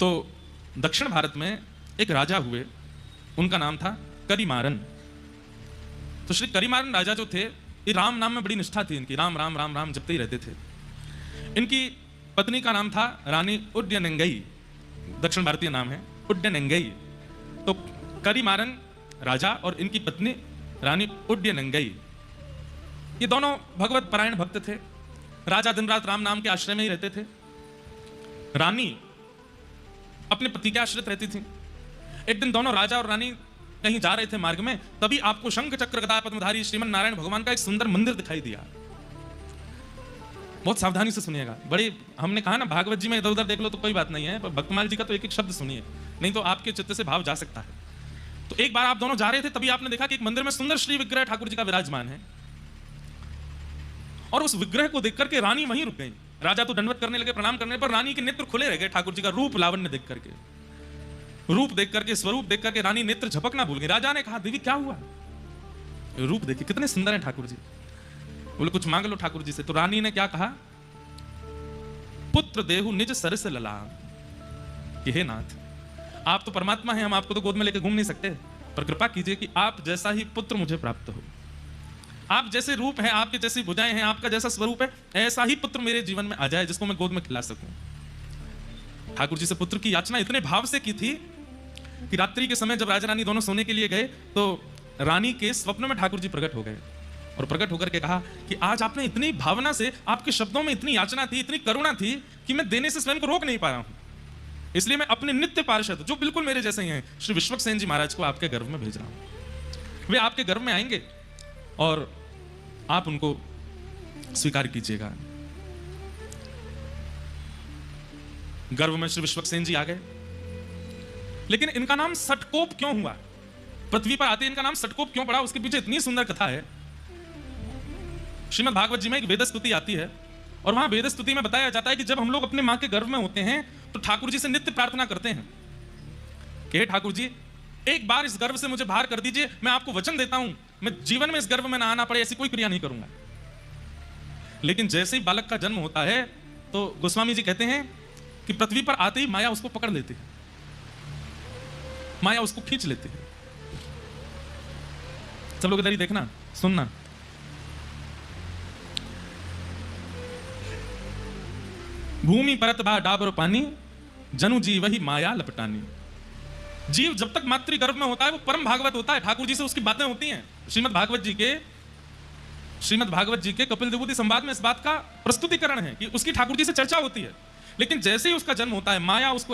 तो दक्षिण भारत में एक राजा हुए, उनका नाम था करिमारन। तो श्री करिमारन राजा जो थे, ये राम नाम में बड़ी निष्ठा थी इनकी, राम राम राम राम जपते ही रहते थे। इनकी पत्नी का नाम था रानी उड्डयनंगई, दक्षिण भारतीय नाम है उड्डयनंगई। तो करिमारन राजा और इनकी पत्नी रानी उड्डयनंगई, ये दोनों भगवत परायण भक्त थे। राजा दिन रात राम नाम के आश्रय में ही रहते थे, रानी अपने पति के आश्रित रहती थी। एक दिन दोनों राजा और रानी कहीं जा रहे थे मार्ग में, तभी आपको शंख चक्र गदा पद्मधारी श्रीमन नारायण भगवान का एक सुंदर मंदिर दिखाई दिया। बहुत सावधानी से सुनिएगा, बड़े हमने कहा ना भागवत जी में इधर उधर देख लो तो कोई बात नहीं है, पर भक्तमाल जी का तो एक एक शब्द सुनिए, नहीं तो आपके चित्त से भाव जा सकता है। तो एक बार आप दोनों जा रहे थे, तभी आपने देखा कि एक मंदिर में सुंदर श्री विग्रह ठाकुर जी का विराजमान है, और उस विग्रह को देख करके रानी वहीं रुक गई। राजा तो दंडवत करने लगे, प्रणाम करने पर रानी के नेत्र खुले रह गए। ठाकुर जी का रूप लावण्य देख करके, रूप देख करके, स्वरूप देख करके रानी नेत्र झपकना भूल गई। राजा ने कहा, देवी क्या हुआ? रूप देखिए कितने सुंदर हैं ठाकुर जी। बोले कुछ मांग लो ठाकुर जी से। तो रानी ने क्या कहा, पुत्र देहु निज सर से लला, कि हे नाथ, आप तो परमात्मा हैं, हम आपको तो गोद में लेकर घूम नहीं सकते, पर कृपा कीजिए कि आप जैसा ही पुत्र मुझे प्राप्त हो। आप जैसे रूप है, आपके जैसी भुजाएं हैं, आपका जैसा स्वरूप है, ऐसा ही पुत्र मेरे जीवन में आ जाए जिसको मैं गोद में खिला सकूं। ठाकुर जी से पुत्र की याचना इतने भाव से की थी कि रात्रि के समय जब राजा रानी दोनों सोने के लिए गए, तो रानी के स्वप्न में ठाकुर जी प्रकट हो गए और प्रकट होकर के कहा कि आज आपने इतनी भावना से, आपके शब्दों में इतनी याचना थी, इतनी करुणा थी कि मैं देने से स्वयं को रोक नहीं पा रहा हूं। इसलिए मैं अपने नित्य पार्षद, जो बिल्कुल मेरे जैसे ही हैं, श्री विश्वक्सेन जी महाराज को आपके गर्भ में भेज रहा हूं। वे आपके गर्भ में आएंगे और आप उनको स्वीकार कीजिएगा। गर्भ में श्री विश्वक्सेन जी आ गए, लेकिन इनका नाम सटकोप क्यों हुआ? पृथ्वी पर आते इनका नाम सटकोप क्यों पड़ा? उसके पीछे इतनी सुंदर कथा है। श्रीमद् भागवत जी में एक वेद स्तुति आती है, और वहां वेद स्तुति में बताया जाता है कि जब हम लोग अपने मां के गर्भ में होते हैं तो ठाकुर जी से नित्य प्रार्थना करते हैं कि हे ठाकुर जी, एक बार इस गर्भ से मुझे बाहर कर दीजिए, मैं आपको वचन देता हूं मैं जीवन में इस गर्भ में ना आना पड़े ऐसी कोई क्रिया नहीं करूंगा। लेकिन जैसे ही बालक का जन्म होता है तो गोस्वामी जी कहते हैं कि पृथ्वी पर आते ही माया उसको पकड़ लेती है, माया उसको खींच लेती है। सब लोग इधर ही देखना, सुनना। भूमि परत बा डाबर पानी, जनु जीव ही माया लपटानी। जीव जब तक मातृ गर्भ में होता है वो परम भागवत होता है, ठाकुर जी से उसकी बातें होती हैं। श्रीमद् भागवत जी के कपिल विभूति संवाद में इस बात का प्रस्तुतिकरण है कि उसकी ठाकुर जी से चर्चा होती है। लेकिन जैसे ही उसका जन्म होता है, माया उसको